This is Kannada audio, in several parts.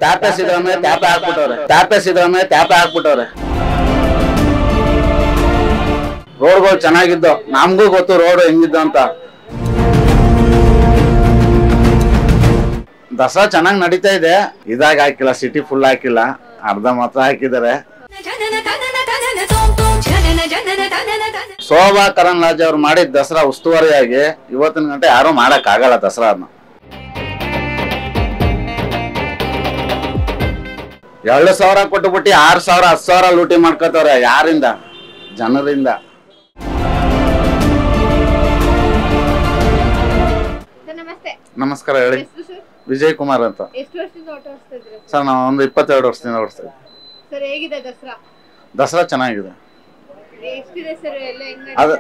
ಟ್ಯಾಪೆ ಸಿದ್ದರಾಮಯ್ಯ ಟ್ಯಾಪೆ ಹಾಕ್ಬಿಟ್ಟವ್ರೆ. ಟ್ಯಾಪೆ ಸಿದ್ದರಾಮಯ್ಯ ಟ್ಯಾಪೆ ಹಾಕ್ಬಿಟ್ಟವ್ರೆ. ರೋಡ್ಗಳು ಚೆನ್ನಾಗಿದ್ದು, ನಮಗೂ ಗೊತ್ತು ರೋಡ್ ಹೆಂಗಿದ್ದು ಅಂತ. ದಸರಾ ಚೆನ್ನಾಗಿ ನಡೀತಾ ಇದೆ. ಇದಾಗ ಹಾಕಿಲ್ಲ, ಸಿಟಿ ಫುಲ್ ಹಾಕಿಲ್ಲ, ಅರ್ಧ ಮಾತ್ರ ಹಾಕಿದ್ದಾರೆ. ಶೋಭಾ ಕರಂದ್ಲಾಜೆ ಅವ್ರು ಮಾಡಿದ ದಸರಾ ಉಸ್ತುವಾರಿಯಾಗಿ ಇವತ್ತಿನ ಗಂಟೆ ಯಾರು ಮಾಡಕ್ ಆಗಲ್ಲ ದಸರಾನ. 2,000 ಕೊಟ್ಟುಬಿಟ್ಟು 6,000 10,000 ಲೂಟಿ ಮಾಡ್ಕೋತವ್ರೆ. ಯಾರಿಂದ? ಜನರಿಂದ. ನಮಸ್ಕಾರ, ಹೇಳಿ. ವಿಜಯ್ ಕುಮಾರ್ ಅಂತ. ಸರ್ ನಾವು ಒಂದು 22 ವರ್ಷದಿಂದ ಓಡಿಸ್ತೀವಿ. ದಸರಾ ಚೆನ್ನಾಗಿದೆ. ಅದು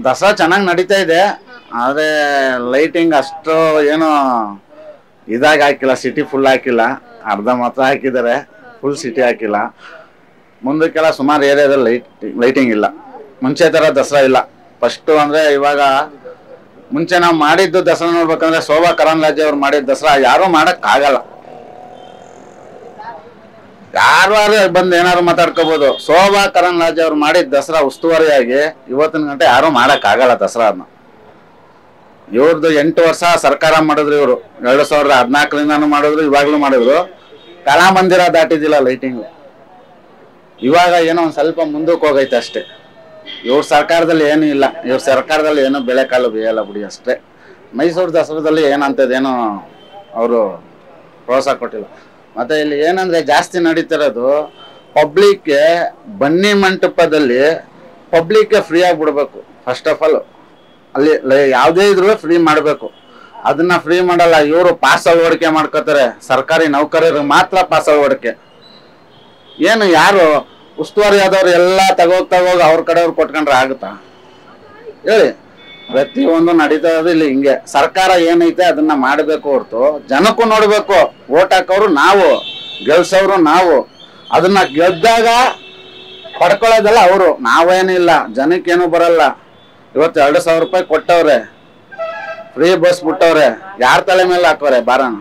ದಸರಾ ಚೆನ್ನಾಗಿ ನಡೀತಾ ಇದೆ. ಆದ್ರೆ ಲೈಟಿಂಗ್ ಅಷ್ಟು ಏನು ಇದಾಗ ಹಾಕಿಲ್ಲ, ಸಿಟಿ ಫುಲ್ ಹಾಕಿಲ್ಲ, ಅರ್ಧ ಮಾತ್ರ ಹಾಕಿದ್ದಾರೆ, ಫುಲ್ ಸಿಟಿ ಹಾಕಿಲ್ಲ. ಮುಂದಕ್ಕೆಲ್ಲ ಸುಮಾರು ಏರಿಯಾದಲ್ಲಿ ಲೈಟಿಂಗ್ ಇಲ್ಲ. ಮುಂಚೆ ತರ ದಸರಾ ಇಲ್ಲ. ಫಸ್ಟ್ ಅಂದ್ರೆ ಇವಾಗ ಮುಂಚೆ ನಾವು ಮಾಡಿದ್ದು ದಸರಾ ನೋಡ್ಬೇಕಂದ್ರೆ ಶೋಭಾ ಕರಂದ್ಲಾಜೆ ಅವ್ರು ಮಾಡಿದ ದಸರಾ ಯಾರು ಮಾಡಕ್ ಆಗಲ್ಲ. ಯಾರು ಬಂದು ಏನಾದ್ರು ಮಾತಾಡ್ಕೋಬಹುದು. ಶೋಭಾ ಕರಂದ್ಲಾಜೆ ಅವ್ರು ಮಾಡಿದ ದಸರಾ ಉಸ್ತುವಾರಿಯಾಗಿ ಇವತ್ತಿನ ಗಂಟೆ ಯಾರು ಮಾಡಕ್ ಆಗಲ್ಲ ದಸರಾನ. ಇವ್ರದ್ದು 8 ವರ್ಷ ಸರ್ಕಾರ ಮಾಡಿದ್ರು. ಇವರು 2014ರಿಂದಾನು ಮಾಡಿದ್ರು, ಇವಾಗ್ಲೂ ಮಾಡಿದ್ರು. ಕಲಾಮಂದಿರ ದಾಟಿದಿಲ್ಲ ಲೈಟಿಂಗ್. ಇವಾಗ ಏನೋ ಒಂದ್ ಸ್ವಲ್ಪ ಮುಂದಕ್ಕೆ ಹೋಗೈತೆ ಅಷ್ಟೇ. ಇವ್ರ ಸರ್ಕಾರದಲ್ಲಿ ಏನು ಇಲ್ಲ. ಇವ್ರ ಸರ್ಕಾರದಲ್ಲಿ ಏನೋ ಬೆಳೆ ಕಾಲು ಬೇಯಲ್ಲ ಬಿಡಿ ಅಷ್ಟೇ. ಮೈಸೂರು ದಸರಾದಲ್ಲಿ ಏನಂತದೇನೋ ಅವರು ಪ್ರೋತ್ಸಾಹ ಕೊಟ್ಟಿಲ್ಲ. ಮತ್ತೆ ಇಲ್ಲಿ ಏನಂದ್ರೆ ಜಾಸ್ತಿ ನಡೀತಿರೋದು ಪಬ್ಲಿಕ್ಗೆ ಬನ್ನಿ ಮಂಟಪದಲ್ಲಿ ಪಬ್ಲಿಕ್ಗೆ ಫ್ರೀ ಆಗಿ ಬಿಡ್ಬೇಕು. ಫಸ್ಟ್ ಆಫ್ ಆಲ್ ಅಲ್ಲಿ ಯಾವುದೇ ಇದ್ರು ಫ್ರೀ ಮಾಡಬೇಕು. ಅದನ್ನ ಫ್ರೀ ಮಾಡಲ್ಲ. ಇವರು ಪಾಸ್ ಅಳವಡಿಕೆ ಮಾಡ್ಕೋತಾರೆ. ಸರ್ಕಾರಿ ನೌಕರರು ಮಾತ್ರ ಪಾಸ್ ಅಳವಡಿಕೆ. ಏನು ಯಾರು ಉಸ್ತುವಾರಿ ಆದವ್ರು ಎಲ್ಲ ತಗೋಗ್ ಅವ್ರ ಕಡೆಯವ್ರು ಕೊಟ್ಕೊಂಡ್ರೆ ಆಗುತ್ತಾ ಹೇಳಿ? ಪ್ರತಿಯೊಂದು ನಡೀತಾ ಇರೋದು ಇಲ್ಲಿ ಹಿಂಗೆ. ಸರ್ಕಾರ ಏನೈತೆ ಅದನ್ನ ಮಾಡಬೇಕು ಹೊರತು ಜನಕ್ಕೂ ನೋಡ್ಬೇಕು. ಓಟ್ ಹಾಕೋರು ನಾವು, ಗೆಲ್ಸೋರು ನಾವು. ಅದನ್ನ ಗೆದ್ದಾಗ ಪಡ್ಕೊಳ್ಳೋದಲ್ಲ ಅವರು. ನಾವೇನಿಲ್ಲ, ಜನಕ್ಕೇನು ಬರಲ್ಲ. ಇವತ್ತು 2,000 ರೂಪಾಯಿ ಕೊಟ್ಟವ್ರೆ, ಫ್ರೀ ಬಸ್ ಬಿಟ್ಟವ್ರೆ. ಯಾರ ತಲೆ ಮೇಲೆ ಹಾಕೋರೆ ಬಾರನ?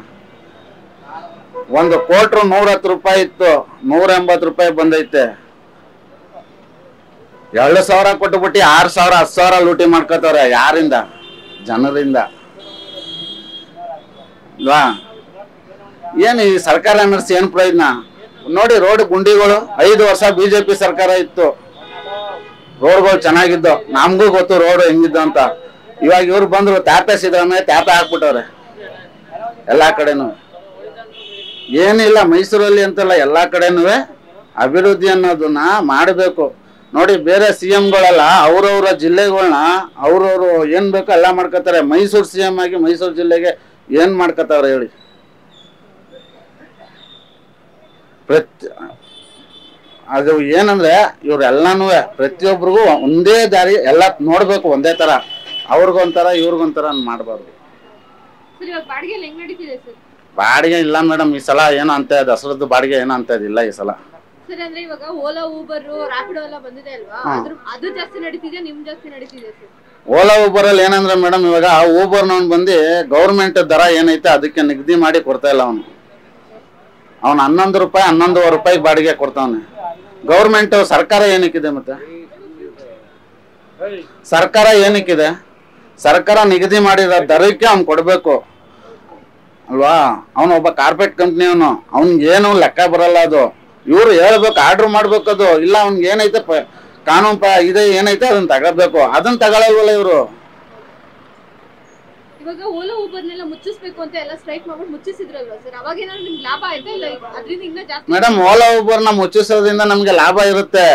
1 ಕೋಟಿ 110 ರೂಪಾಯಿ ಇತ್ತು, 180 ರೂಪಾಯಿ ಬಂದೈತೆ. 2,000 ಕೊಟ್ಟುಬಿಟ್ಟು 6,000 10,000 ಲೂಟಿ ಮಾಡ್ಕೋತವ್ರೆ. ಯಾರಿಂದ? ಜನರಿಂದ. ಅಲ್ವಾ? ಏನು ಈ ಸರ್ಕಾರ ನಡೆಸಿ ಏನ್ ಪ್ರಯೋಜನ ನೋಡಿ? ರೋಡ್ ಗುಂಡಿಗಳು 5 ವರ್ಷ ಬಿಜೆಪಿ ಸರ್ಕಾರ ಇತ್ತು. ರೋಡ್ಗಳು ಚೆನ್ನಾಗಿದ್ದು, ನಮಗೂ ಗೊತ್ತು ರೋಡ್ ಹೆಂಗಿದ್ದು ಅಂತ. ಇವಾಗ ಇವ್ರು ಬಂದ್ರು, ಟ್ಯಾಪೆ ಸಿದ್ದರಾಮಯ್ಯ ಟ್ಯಾಪೆ ಹಾಕ್ಬಿಟ್ಟವ್ರೆ ಎಲ್ಲಾ ಕಡೆನೂ. ಏನಿಲ್ಲ ಮೈಸೂರಲ್ಲಿ ಅಂತಲ್ಲ, ಎಲ್ಲಾ ಕಡೆನೂ ಅಭಿವೃದ್ಧಿ ಅನ್ನೋದನ್ನ ಮಾಡಬೇಕು. ನೋಡಿ, ಬೇರೆ CMಗಳೆಲ್ಲ ಅವ್ರವ್ರ ಜಿಲ್ಲೆಗಳನ್ನ ಅವ್ರವ್ರು ಏನ್ ಬೇಕೋ ಎಲ್ಲ ಮಾಡ್ಕೋತಾರೆ. ಮೈಸೂರು CM ಆಗಿ ಮೈಸೂರು ಜಿಲ್ಲೆಗೆ ಏನ್ ಮಾಡ್ಕೋತಾವ್ರೆ ಹೇಳಿ? ಅದು ಏನಂದ್ರೆ ಇವ್ರೆಲ್ಲಾನು ಪ್ರತಿಯೊಬ್ಬರಿಗೂ ಒಂದೇ ದಾರಿ, ಎಲ್ಲ ನೋಡ್ಬೇಕು ಒಂದೇ ತರ. ಅವ್ರಿಗೊಂಥರ ಇವ್ರಿಗೊಂಥರ ಮಾಡಬಾರ್ದು. ಬಾಡಿಗೆ ಇಲ್ಲ ಮೇಡಮ್ ಈ ಸಲ. ಏನೋ ಅಂತ ದಸರದ್ದು ಬಾಡಿಗೆ ಏನೋ ಅಂತ ಇಲ್ಲ ಈ ಸಲ. ಓಲಾ ಊಬರ್ ಅಲ್ಲಿ ಏನಂದ್ರೆ ಮೇಡಮ್, ಇವಾಗ ಊಬರ್ ನವ್ನು ಬಂದು ಗೌರ್ಮೆಂಟ್ ದರ ಏನೈತೆ ಅದಕ್ಕೆ ನಿಗದಿ ಮಾಡಿ ಕೊಡ್ತಾ ಇಲ್ಲ. ಅವನು 11 ರೂಪಾಯಿ 11.5 ರೂಪಾಯಿ ಬಾಡಿಗೆ ಕೊಡ್ತಾವನೆ. ಗೌರ್ಮೆಂಟ್ ಸರ್ಕಾರ ಏನಕ್ಕಿದೆ? ಮತ್ತೆ ಸರ್ಕಾರ ಏನಕ್ಕಿದೆ? ಸರ್ಕಾರ ನಿಗದಿ ಮಾಡಿರೋ ದರಕ್ಕೆ ಅವ್ನು ಕೊಡ್ಬೇಕು ಅಲ್ವಾ? ಅವನು ಒಬ್ಬ ಕಾರ್ಪೊರೇಟ್ ಕಂಪ್ನಿ ಅವನು, ಅವ್ನಿಗೇನು ಲೆಕ್ಕ ಬರಲ್ಲ ಅದು. ಇವ್ರು ಹೇಳ್ಬೇಕು, ಆರ್ಡರ್ ಮಾಡ್ಬೇಕು. ಅದು ಇಲ್ಲ, ಅವ್ನಿಗೆ ಏನೈತೆ ಕಾನೂನು ಇದೆ ಏನೈತೆ ಅದನ್ನ ತಗೋಬೇಕು. ಅದನ್ನ ತಗೊಳ್ಳಲ್ವಲ್ಲ ಇವರು. ಮೇಡಮ್, ಓಲಾ ಊಬರ್ನ ಮುಚ್ಚಿಸೋದ್ರಿಂದ ನಮ್ಗೆ ಲಾಭ ಇರುತ್ತೆ.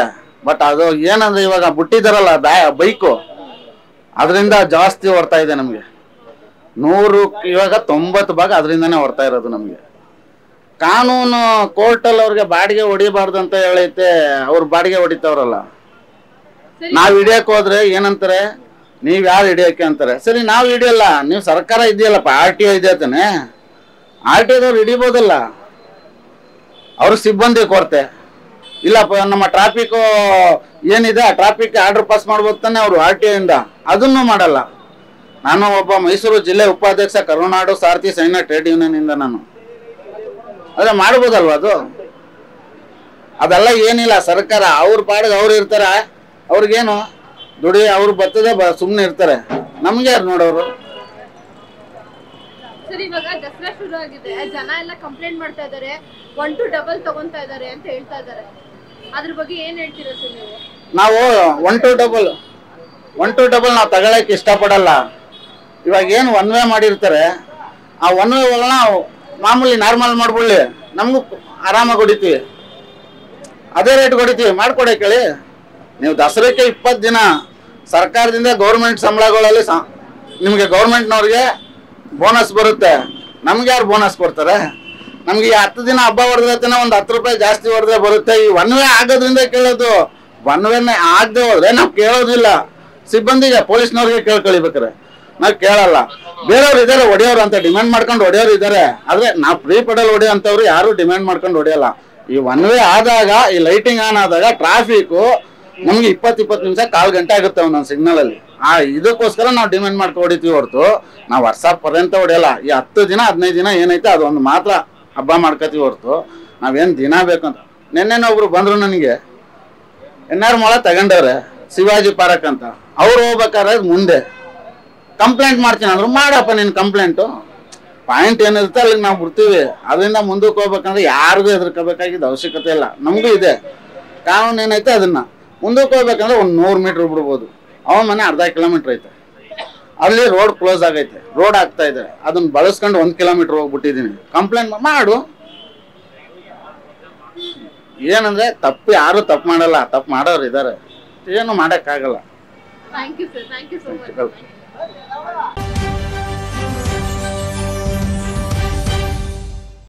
ಬಟ್ ಅದು ಏನಂದ್ರೆ ಇವಾಗ ಬಿಟ್ಟಿದಾರಲ್ಲ ಬೈಕು, ಅದರಿಂದ ಜಾಸ್ತಿ ಹೊರ್ತಾ ಇದೆ ನಮ್ಗೆ. 100 ಇವಾಗ 90 ಭಾಗ ಅದರಿಂದಾನೇ ಹೊರ್ತಾ ಇರೋದು ನಮ್ಗೆ. ಕಾನೂನು ಕೋರ್ಟಲ್ಲಿ ಅವ್ರಿಗೆ ಬಾಡಿಗೆ ಹೊಡಿಬಾರ್ದು ಅಂತ ಹೇಳೈತೆ. ಅವ್ರು ಬಾಡಿಗೆ ಹೊಡಿತಾವ್ರಲ್ಲ. ನಾವ್ ಹಿಡಿಯಕ್ ಹೋದ್ರೆ ಏನಂತಾರೆ, ನೀವ್ ಯಾರು ಹಿಡಿಯಕ್ಕೆ ಅಂತಾರೆ. ಸರಿ, ನಾವ್ ಹಿಡಿಯಲ್ಲ, ನೀವು ಸರ್ಕಾರ ಇದೆಯಲ್ಲಪ್ಪ, RTO ಇದೆ ತಾನೆ, RTOದವ್ರು ಹಿಡಿಬೋದಲ್ಲ. ಅವ್ರ ಸಿಬ್ಬಂದಿ ಕೊರತೆ ಇಲ್ಲಪ್ಪ. ನಮ್ಮ ಟ್ರಾಫಿಕ್ ಏನಿದೆ ಆ ಟ್ರಾಫಿಕ್ ಆರ್ಡರ್ ಪಾಸ್ ಮಾಡ್ಬೋದು ತಾನೆ ಅವರು RTO ಇಂದ. ಅದನ್ನು ಮಾಡಲ್ಲ. ನಾನು ಒಬ್ಬ ಮೈಸೂರು ಜಿಲ್ಲೆ ಉಪಾಧ್ಯಕ್ಷ, ಕರುನಾಡು ಸಾರಥಿ ಸೈನ್ಯ ಟ್ರೇಡ್ ಯೂನಿಯನ್ ಇಂದ. ನಾನು ಅದೇ ಮಾಡ್ಬೋದಲ್ವ ಅದು? ಅದೆಲ್ಲ ಏನಿಲ್ಲ, ಸರ್ಕಾರ ಅವ್ರ ಪಾಡಿಗೆ ಅವ್ರು ಇರ್ತಾರ, ಅವ್ರಿಗೇನು ದುಡಿ ಅವ್ರು ಬರ್ತದೆ ಸುಮ್ಮನೆ ಇರ್ತಾರೆ. ನಮ್ಗೆ ಯಾರು ನೋಡೋರು? ಸರ್ ಇವಾಗ ದಸರಾ ಶುರು ಆಗಿದೆ, ಜನ ಎಲ್ಲ ಕಂಪ್ಲೇಂಟ್ ಮಾಡ್ತಾ ಇದಾರೆ, 1 to 2 ತಗೊಂತಾ ಇದಾರೆ ಅಂತ ಹೇಳ್ತಾ ಇದಾರೆ. ಅದ್ರ ಬಗ್ಗೆ ಏನ್ ಹೇಳ್ತೀರಾ ಸರ್ ನೀವು? ನಾವು 1 to 2 ನಾವು ತಗೊಳಕ್ ಇಷ್ಟಪಡಲ್ಲ. ಇವಾಗ ಏನು ಒನ್ ವೇ ಮಾಡಿರ್ತಾರೆ, ಆ ಒನ್ ವೇ ನಾವು ಮಾಮೂಲಿ ನಾರ್ಮಲ್ ಮಾಡ್ಬಿಡ್ಲಿ, ನಮಗೂ ಆರಾಮಾಗಿ ಹೊಡಿತೀವಿ, ಅದೇ ರೇಟ್ ಹೊಡಿತೀವಿ. ಮಾಡ್ಕೊಡೆ ಕೇಳಿ ನೀವು. ದಸರಾಕ್ಕೆ 20 ದಿನ ಸರ್ಕಾರದಿಂದ ಗೌರ್ಮೆಂಟ್ ಸಂಬಳಗಳಲ್ಲಿ ನಿಮಗೆ ಗೌರ್ಮೆಂಟ್ನವ್ರಿಗೆ ಬೋನಸ್ ಬರುತ್ತೆ. ನಮ್ಗೆ ಯಾರು ಬೋನಸ್ ಕೊಡ್ತಾರೆ? ನಮ್ಗೆ 10 ದಿನ ಹಬ್ಬ ಹೊಡೆದ್ರೆ ಒಂದು 10 ರೂಪಾಯಿ ಜಾಸ್ತಿ ಹೊಡೆದ್ರೆ ಬರುತ್ತೆ. ಈ ಒನ್ ವೇ ಆಗೋದ್ರಿಂದ ಕೇಳೋದು. ಒನ್ ವೇನೇ ಆಗದೆ ಹೋದ್ರೆ ನಾವು ಕೇಳೋದಿಲ್ಲ. ಸಿಬ್ಬಂದಿಗೆ ಪೊಲೀಸ್ನವ್ರಿಗೆ ಕೇಳ್ಕೊಳಿಬೇಕಾರೆ ನಾವು ಕೇಳಲ್ಲ. ಬೇರೆಯವ್ರು ಇದಾರೆ ಹೊಡೆಯೋರು ಅಂತ ಡಿಮ್ಯಾಂಡ್ ಮಾಡ್ಕೊಂಡು ಹೊಡೆಯೋರು ಇದಾರೆ, ಆದ್ರೆ ನಾವು ಫ್ರೀ ಪೆಡಲ್ ಹೊಡೆಯೋ ಅಂತವ್ರು ಯಾರು ಡಿಮ್ಯಾಂಡ್ ಮಾಡ್ಕೊಂಡು ಹೊಡೆಯಲ್ಲ. ಈ ಒನ್ ವೇ ಆದಾಗ, ಈ ಲೈಟಿಂಗ್ ಆನ್ ಆದಾಗ ಟ್ರಾಫಿಕ್ ನಮ್ಗೆ 20 ನಿಮಿಷ 1/4 ಗಂಟೆ ಆಗುತ್ತೆ ಒಂದೊಂದು ಸಿಗ್ನಲ್ ಅಲ್ಲಿ. ಇದಕ್ಕೋಸ್ಕರ ನಾವು ಡಿಮ್ಯಾಂಡ್ ಮಾಡ್ಕೊಂಡು ಹೊಡಿತೀವಿ ಹೊರತು ನಾವು ವರ್ಷ ಪರ್ಯಂತ ಹೊಡೆಯಲ್ಲ. ಈ 10 ದಿನ 15 ದಿನ ಏನೈತೆ ಅದೊಂದು ಮಾತ್ರ ಹಬ್ಬ ಮಾಡ್ಕೋತೀವಿ ಹೊರತು ನಾವೇನು ದಿನ ಬೇಕಂತ. ನಿನ್ನೆನ ಒಬ್ರು ಬಂದ್ರು ನನಗೆ, NR ಮೊಳ ತಗೊಂಡವ್ರೆ ಶಿವಾಜಿ ಪಾರ್ಕ್ ಅಂತ. ಅವ್ರು ಹೋಗ್ಬೇಕಾದ್ರೆ ಮುಂದೆ ಕಂಪ್ಲೇಂಟ್ ಮಾಡ್ತೀನಿ ಅಂದ್ರು. ಮಾಡಪ್ಪ ನೀನು ಕಂಪ್ಲೇಂಟು, ಪಾಯಿಂಟ್ ಏನಿರುತ್ತೆ ಅಲ್ಲಿಗೆ ನಾವು ಬಿಡ್ತೀವಿ. ಅದರಿಂದ ಮುಂದಕ್ಕೆ ಹೋಗ್ಬೇಕಂದ್ರೆ ಯಾರಿಗೂ ಹೆದರ್ಕೋಬೇಕಾಗಿದ್ದು ಅವಶ್ಯಕತೆ ಇಲ್ಲ. ನಮಗೂ ಇದೆ ಕಾನೂನು ಏನೈತೆ, ಅದನ್ನ ಮುಂದಕ್ಕೆ ಹೋಗ್ಬೇಕಂದ್ರೆ ಒಂದು 100 ಮೀಟ್ರ್ ಬಿಡ್ಬೋದು. ಅವನ ಮನೆ ಅರ್ಧ ಕಿಲೋಮೀಟ್ರ್ ಐತೆ, ಅಲ್ಲಿ ರೋಡ್ ಕ್ಲೋಸ್ ಆಗೈತೆ, ರೋಡ್ ಆಗ್ತಾ ಇದೆ, ಅದನ್ನ ಬಳಸ್ಕೊಂಡು 1 ಕಿಲೋಮೀಟ್ರ್ ಹೋಗ್ಬಿಟ್ಟಿದ್ದೀನಿ. ಕಂಪ್ಲೇಂಟ್ ಮಾಡು. ಏನಂದ್ರೆ ಯಾರು ತಪ್ಪು ಮಾಡಲ್ಲ, ತಪ್ಪು ಮಾಡೋರು ಇದಾರೆ, ಏನು ಮಾಡೋಕ್ಕಾಗಲ್ಲ. Thank you sir, thank you so much.